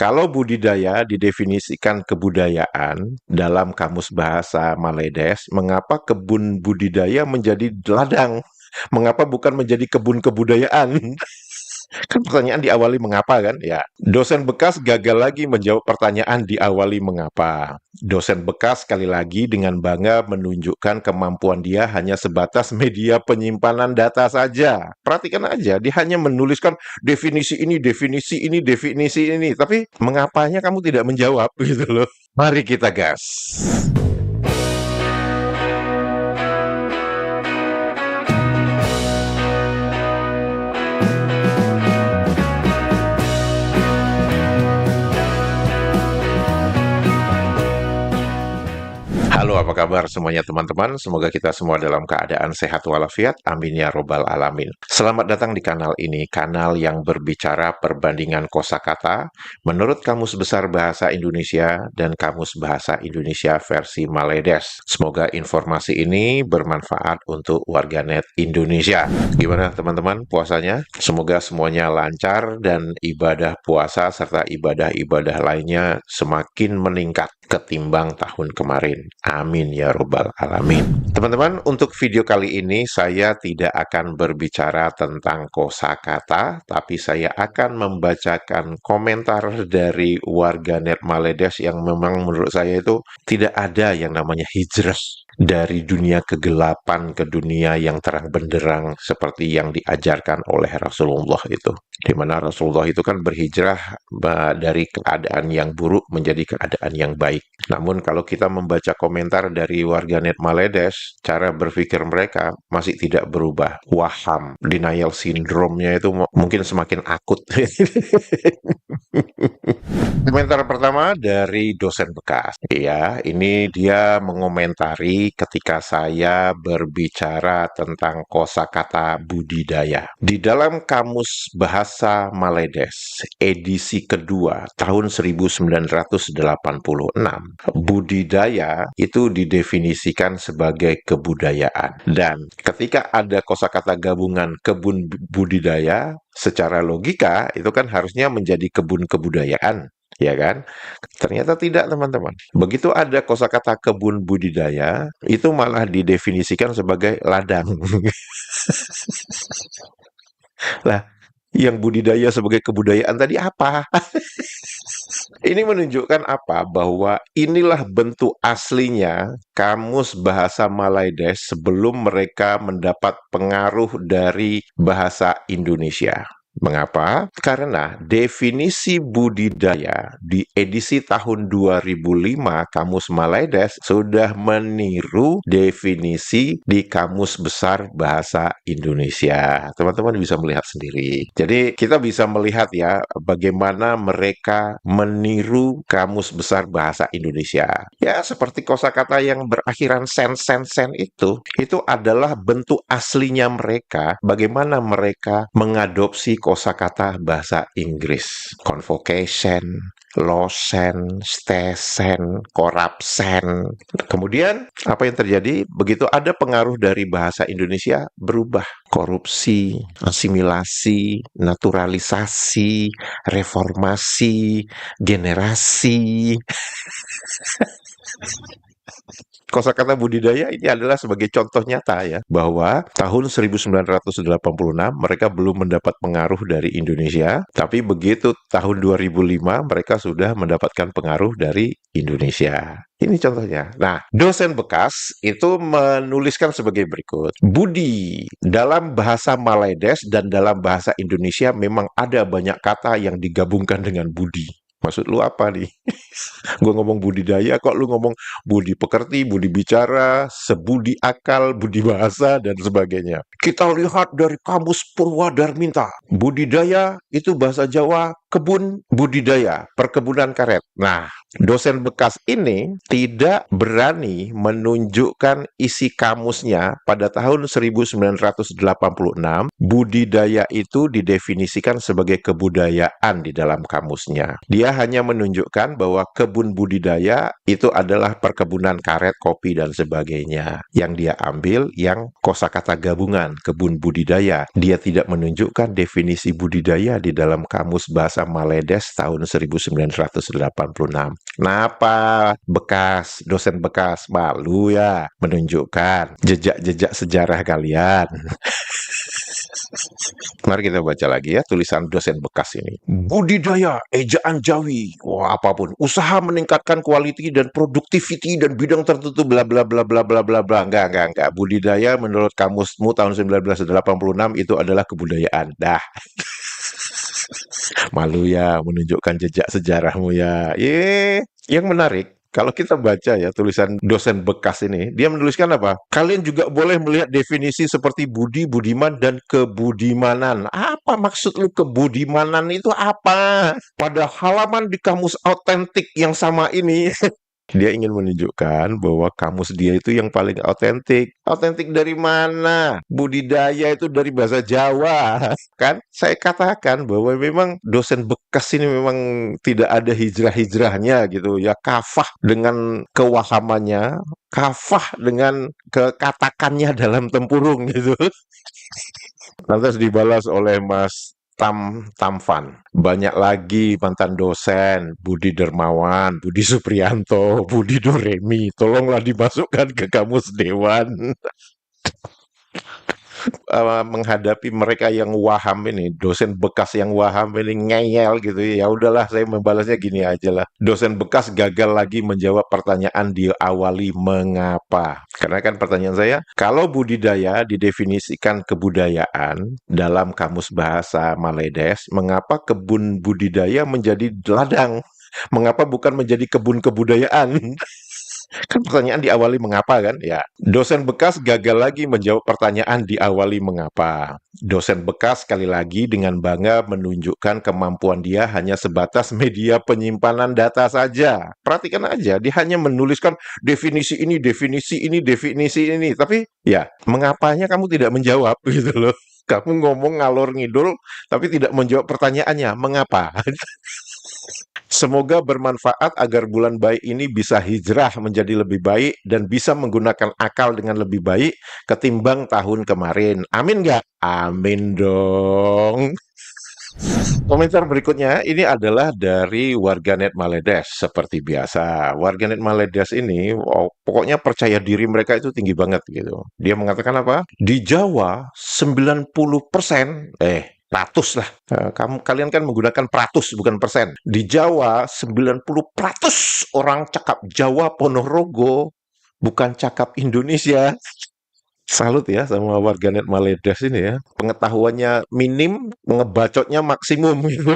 Kalau budidaya didefinisikan kebudayaan dalam Kamus Bahasa Maledes, mengapa kebun budidaya menjadi ladang? Mengapa bukan menjadi kebun kebudayaan? Kan pertanyaan diawali mengapa kan? Ya, dosen bekas gagal lagi menjawab pertanyaan diawali mengapa. Dosen bekas sekali lagi dengan bangga menunjukkan kemampuan dia hanya sebatas media penyimpanan data saja. Perhatikan aja, dia hanya menuliskan definisi ini, definisi ini, definisi ini. Tapi mengapanya kamu tidak menjawab gitu loh. Mari kita gas. Halo, apa kabar semuanya teman-teman? Semoga kita semua dalam keadaan sehat walafiat. Amin ya robbal alamin. Selamat datang di kanal ini, kanal yang berbicara perbandingan kosakata menurut Kamus Besar Bahasa Indonesia dan Kamus Bahasa Indonesia versi Maledes. Semoga informasi ini bermanfaat untuk warganet Indonesia. Gimana teman-teman puasanya? Semoga semuanya lancar dan ibadah puasa serta ibadah-ibadah lainnya semakin meningkat ketimbang tahun kemarin. Amin ya robbal alamin. Teman-teman, untuk video kali ini saya tidak akan berbicara tentang kosakata, tapi saya akan membacakan komentar dari warganet Maledes yang memang menurut saya itu tidak ada yang namanya hijrah dari dunia kegelapan ke dunia yang terang benderang seperti yang diajarkan oleh Rasulullah itu. Di mana Rasulullah itu kan berhijrah dari keadaan yang buruk menjadi keadaan yang baik. Namun kalau kita membaca komentar dari warganet Maledes, cara berpikir mereka masih tidak berubah. Waham, denial syndrome-nya itu mungkin semakin akut. Komentar pertama dari dosen bekas. Ya, ini dia mengomentari ketika saya berbicara tentang kosakata budidaya. Di dalam Kamus Bahasa Maledes, edisi kedua tahun 1986, budidaya itu didefinisikan sebagai kebudayaan. Dan ketika ada kosakata gabungan kebun budidaya, secara logika itu kan harusnya menjadi kebun kebudayaan, ya kan? Ternyata tidak, teman-teman. Begitu ada kosakata kebun budidaya, itu malah didefinisikan sebagai ladang. Lah, yang budidaya sebagai kebudayaan tadi apa? Ini menunjukkan apa? Bahwa inilah bentuk aslinya Kamus Bahasa Maledes sebelum mereka mendapat pengaruh dari bahasa Indonesia. Mengapa? Karena definisi budidaya di edisi tahun 2005 Kamus Maledes sudah meniru definisi di Kamus Besar Bahasa Indonesia. Teman-teman bisa melihat sendiri. Jadi kita bisa melihat ya bagaimana mereka meniru Kamus Besar Bahasa Indonesia. Ya seperti kosakata yang berakhiran sen itu adalah bentuk aslinya mereka, bagaimana mereka mengadopsi kosakata bahasa Inggris. Convocation, losen, stesen, korapsen. Kemudian apa yang terjadi? Begitu ada pengaruh dari bahasa Indonesia berubah. Korupsi, asimilasi, naturalisasi, reformasi, generasi. Kosakata budidaya ini adalah sebagai contoh nyata ya, bahwa tahun 1986 mereka belum mendapat pengaruh dari Indonesia, tapi begitu tahun 2005 mereka sudah mendapatkan pengaruh dari Indonesia. Ini contohnya. Nah, dosen bekas itu menuliskan sebagai berikut. Budi, dalam bahasa Maledes dan dalam bahasa Indonesia memang ada banyak kata yang digabungkan dengan budi. Maksud lu apa nih? Gue ngomong budidaya, kok lu ngomong budi pekerti, budi bicara, sebudi akal, budi bahasa, dan sebagainya. Kita lihat dari Kamus Purwadarminta. Budidaya itu bahasa Jawa, kebun budidaya, perkebunan karet. Nah, dosen bekas ini tidak berani menunjukkan isi kamusnya pada tahun 1986. Budidaya itu didefinisikan sebagai kebudayaan di dalam kamusnya. Dia hanya menunjukkan bahwa kebun budidaya itu adalah perkebunan karet, kopi, dan sebagainya. Yang dia ambil yang kosakata gabungan, kebun budidaya. Dia tidak menunjukkan definisi budidaya di dalam Kamus Bahasa bahasa Maledes tahun 1986. Kenapa dosen bekas malu ya menunjukkan jejak-jejak sejarah kalian? Mari kita baca lagi ya tulisan dosen bekas ini. Budidaya ejaan Jawi. Wah, apapun. Usaha meningkatkan quality dan productivity dan bidang tertentu bla bla bla bla bla bla bla. Enggak. Budidaya menurut kamusmu tahun 1986 itu adalah kebudayaan. Dah. Malu ya menunjukkan jejak sejarahmu ya. Yang menarik kalau kita baca ya tulisan dosen bekas ini, dia menuliskan apa? Kalian juga boleh melihat definisi seperti budi, budiman, dan kebudimanan. Apa maksud lu kebudimanan itu apa? Pada halaman di kamus autentik yang sama ini, dia ingin menunjukkan bahwa kamus dia itu yang paling autentik. Autentik dari mana? Budidaya itu dari bahasa Jawa. Kan saya katakan bahwa memang dosen bekas ini memang tidak ada hijrah-hijrahnya gitu ya. Kafah dengan kewahamannya, kafah dengan kekatakannya dalam tempurung gitu. Lantas dibalas oleh Mas Tamfan. Banyak lagi mantan dosen, Budi Dermawan, Budi Supriyanto, Budi Doremi. Tolonglah dimasukkan ke kamus dewan. Menghadapi mereka yang waham ini, dosen bekas yang waham ini ngeyel gitu ya udahlah saya membalasnya gini aja lah. Dosen bekas gagal lagi menjawab pertanyaan diawali mengapa. Karena kan pertanyaan saya, kalau budidaya didefinisikan kebudayaan dalam kamus bahasa Maledes, mengapa kebun budidaya menjadi ladang? Mengapa bukan menjadi kebun kebudayaan? Kan pertanyaan diawali mengapa kan? Ya, dosen bekas gagal lagi menjawab pertanyaan diawali mengapa. Dosen bekas sekali lagi dengan bangga menunjukkan kemampuan dia hanya sebatas media penyimpanan data saja. Perhatikan aja, dia hanya menuliskan definisi ini, definisi ini, definisi ini. Tapi ya, mengapanya kamu tidak menjawab gitu loh. Kamu ngomong ngalor ngidul, tapi tidak menjawab pertanyaannya, mengapa? Semoga bermanfaat agar bulan baik ini bisa hijrah menjadi lebih baik dan bisa menggunakan akal dengan lebih baik ketimbang tahun kemarin. Amin nggak? Amin dong. Komentar berikutnya ini adalah dari warganet Maledes seperti biasa. Warganet Maledes ini pokoknya percaya diri mereka itu tinggi banget gitu. Dia mengatakan apa? Di Jawa 90%, ratus lah. Kalian kan menggunakan pratus bukan persen. Di Jawa 90% orang cakap Jawa Ponorogo bukan cakap Indonesia. Salut ya sama warganet Maledes ini ya. Pengetahuannya minim, ngebacotnya maksimum gitu.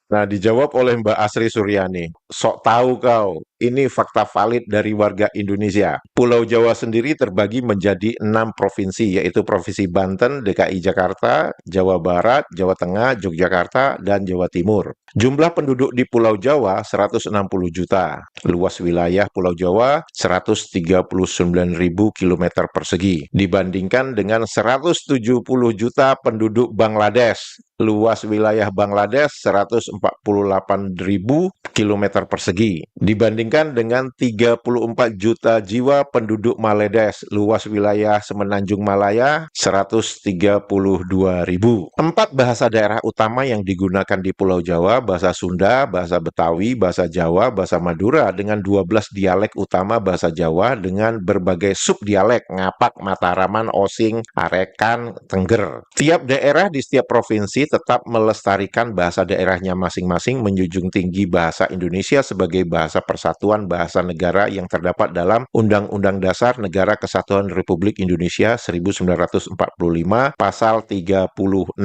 Nah, dijawab oleh Mbak Asri Suryani. Sok tahu kau, ini fakta valid dari warga Indonesia. Pulau Jawa sendiri terbagi menjadi 6 provinsi, yaitu Provinsi Banten, DKI Jakarta, Jawa Barat, Jawa Tengah, Yogyakarta, dan Jawa Timur. Jumlah penduduk di Pulau Jawa 160 juta. Luas wilayah Pulau Jawa 139.000 km persegi. Dibandingkan dengan 170 juta penduduk Bangladesh. Luas wilayah Bangladesh 148.000 km persegi. Dibandingkan dengan 34 juta jiwa penduduk Maledes. Luas wilayah Semenanjung Malaya 132.000. 4 bahasa daerah utama yang digunakan di Pulau Jawa, bahasa Sunda, bahasa Betawi, bahasa Jawa, bahasa Madura dengan 12 dialek utama bahasa Jawa dengan berbagai subdialek Ngapak, Mataraman, Osing, Arekan, Tengger. Tiap daerah di setiap provinsi tetap melestarikan bahasa daerahnya masing-masing, menjunjung tinggi bahasa Indonesia sebagai bahasa persatuan bahasa negara yang terdapat dalam Undang-Undang Dasar Negara Kesatuan Republik Indonesia 1945 pasal 36.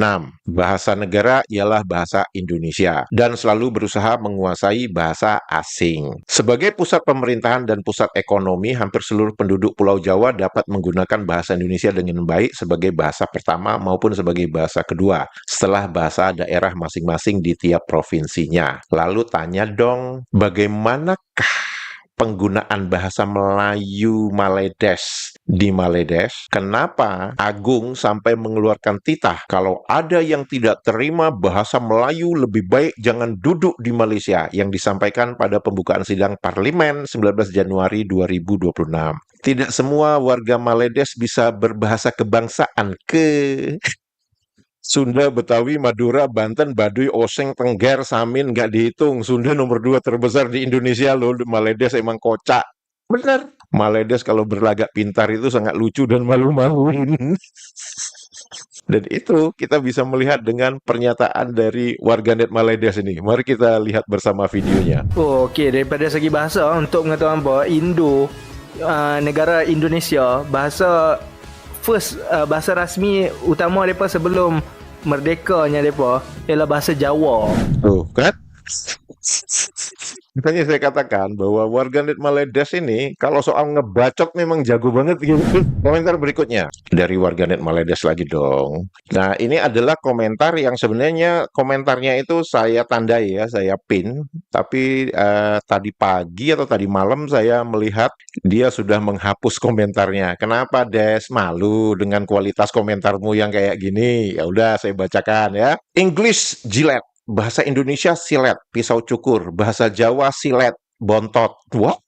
Bahasa negara ialah bahasa Indonesia dan selalu berusaha menguasai bahasa asing. Sebagai pusat pemerintahan dan pusat ekonomi, hampir seluruh penduduk Pulau Jawa dapat menggunakan bahasa Indonesia dengan baik sebagai bahasa pertama maupun sebagai bahasa kedua setelah bahasa daerah masing-masing di tiap provinsinya. Lalu tanya dong, bagaimanakah penggunaan bahasa Melayu Maledes di Maledes? Kenapa Agung sampai mengeluarkan titah kalau ada yang tidak terima bahasa Melayu lebih baik jangan duduk di Malaysia yang disampaikan pada pembukaan sidang parlemen 19 Januari 2026. Tidak semua warga Maledes bisa berbahasa kebangsaan Sunda, Betawi, Madura, Banten, Baduy, Oseng, Tengger, Samin, nggak dihitung. Sunda nomor 2 terbesar di Indonesia loh. Maledes emang kocak. Bener. Maledes kalau berlagak pintar itu sangat lucu dan malu-maluin. Dan itu kita bisa melihat dengan pernyataan dari warganet Maledes ini. Mari kita lihat bersama videonya. Oh, okey, daripada segi bahasa untuk mengatakan bahawa negara Indonesia bahasa rasmi utama mereka sebelum merdekanya mereka ialah bahasa Jawa. Tuh kan? Makanya saya katakan bahwa warganet Maledes ini kalau soal ngebacot memang jago banget gitu. Komentar berikutnya dari warganet Maledes lagi dong. Nah, ini adalah komentar yang sebenarnya komentarnya itu saya tandai ya, saya pin. Tapi tadi pagi atau tadi malam saya melihat dia sudah menghapus komentarnya. Kenapa Des? Malu dengan kualitas komentarmu yang kayak gini. Ya udah saya bacakan ya. English Gillette. Bahasa Indonesia silet, pisau cukur. Bahasa Jawa silet, bontot. What?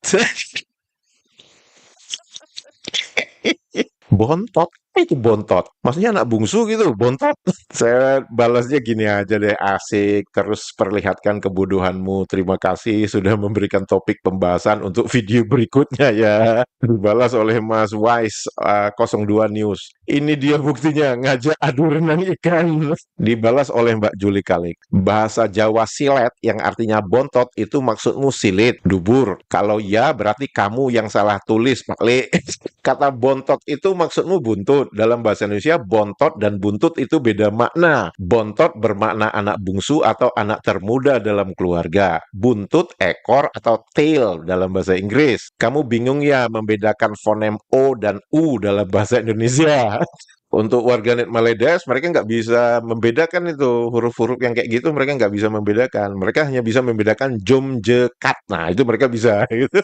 Bontot? Apa itu bontot? Maksudnya anak bungsu gitu, bontot. Saya balasnya gini aja deh, asik. Terus perlihatkan kebodohanmu. Terima kasih sudah memberikan topik pembahasan untuk video berikutnya ya. Dibalas oleh Mas Wise 02 News. Ini dia buktinya, ngajak adu renang ikan. Dibalas oleh Mbak Juli Kalik. Bahasa Jawa silet yang artinya bontot itu maksudmu silit, dubur. Kalau ya berarti kamu yang salah tulis, Pak Le. Kata bontot itu maksudmu buntut. Dalam bahasa Indonesia, bontot dan buntut itu beda makna. Bontot bermakna anak bungsu atau anak termuda dalam keluarga. Buntut, ekor, atau tail dalam bahasa Inggris. Kamu bingung ya membedakan fonem O dan U dalam bahasa Indonesia. Untuk warganet Maledes, mereka nggak bisa membedakan itu. Huruf-huruf yang kayak gitu mereka nggak bisa membedakan. Mereka hanya bisa membedakan jom, je, kat. Nah, itu mereka bisa. Gitu.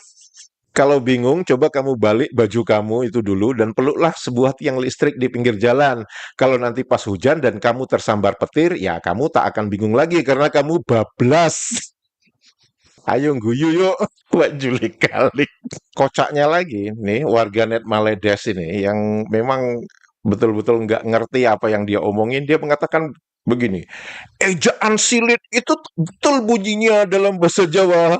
Kalau bingung, coba kamu balik baju kamu itu dulu dan peluklah sebuah tiang listrik di pinggir jalan. Kalau nanti pas hujan dan kamu tersambar petir, ya kamu tak akan bingung lagi karena kamu bablas. Ayo guyu yuk, Mbak Juli Kalik. Kocaknya lagi, nih warganet Maledes ini yang memang betul-betul nggak ngerti apa yang dia omongin, dia mengatakan begini, ejaan silit itu betul bunyinya dalam bahasa Jawa.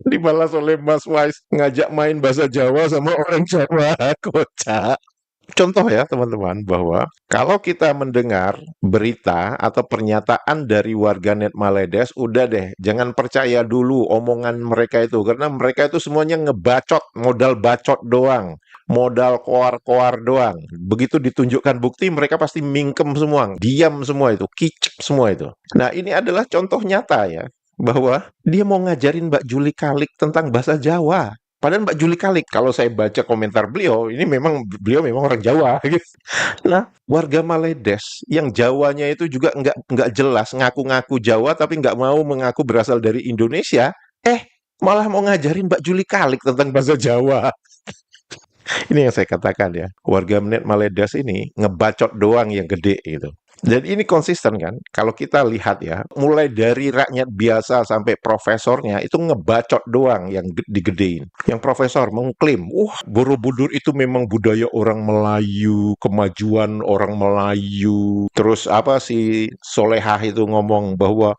Dibalas oleh Mas Wise ngajak main bahasa Jawa sama orang Jawa. Kocak. Contoh ya teman-teman bahwa kalau kita mendengar berita atau pernyataan dari warganet Maledes, udah deh jangan percaya dulu omongan mereka itu karena mereka itu semuanya ngebacot, modal bacot doang, modal koar-koar doang. Begitu ditunjukkan bukti mereka pasti mingkem semua, diam semua itu, kicep semua itu. Nah, ini adalah contoh nyata ya bahwa dia mau ngajarin Mbak Juli Kalik tentang bahasa Jawa. Padahal Mbak Juli Kalik, kalau saya baca komentar beliau, ini memang beliau memang orang Jawa. Gitu. Nah, warga Maledes yang Jawanya itu juga nggak jelas, ngaku-ngaku Jawa tapi nggak mau mengaku berasal dari Indonesia. Malah mau ngajarin Mbak Juli Kalik tentang bahasa Jawa. Ini yang saya katakan ya, warga Maledes ini ngebacot doang yang gede gitu. Dan ini konsisten kan, kalau kita lihat ya, mulai dari rakyat biasa sampai profesornya, itu ngebacot doang yang digedein. Yang profesor mengklaim, Borobudur itu memang budaya orang Melayu, kemajuan orang Melayu. Terus apa si Solehah itu ngomong bahwa,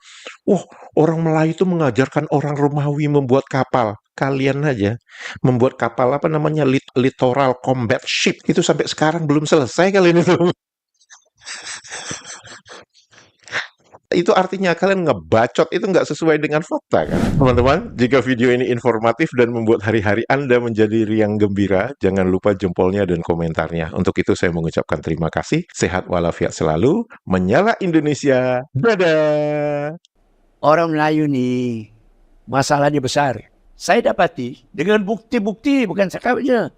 orang Melayu itu mengajarkan orang Romawi membuat kapal. Kalian aja membuat kapal apa namanya littoral combat ship itu sampai sekarang belum selesai kalian itu. Itu artinya kalian ngebacot itu nggak sesuai dengan fakta kan. Teman-teman, jika video ini informatif dan membuat hari-hari Anda menjadi riang gembira, jangan lupa jempolnya dan komentarnya. Untuk itu saya mengucapkan terima kasih. Sehat walafiat selalu. Menyala Indonesia. Dadah! Orang Melayu ni masalahnya besar. Saya dapati dengan bukti-bukti, bukan cakap je.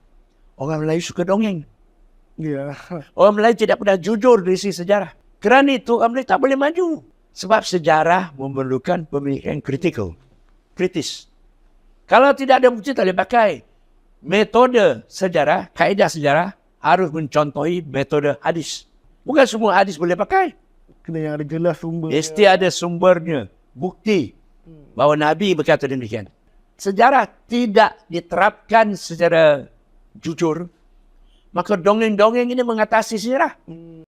Orang Melayu suka dongeng. Ya. Orang Melayu tidak pernah jujur dari sisi sejarah. Kerana itu orang Melayu tak boleh maju. Sebab sejarah memerlukan pemikiran kritis. Kalau tidak ada bukti tak boleh pakai. Metode sejarah, kaedah sejarah harus mencontohi metode hadis. Bukan semua hadis boleh pakai. Kena yang ada jelas sumber. Mesti ada sumbernya, bukti bahawa Nabi berkata demikian. Sejarah tidak diterapkan secara jujur, maka dongeng-dongeng ini mengatasi sejarah.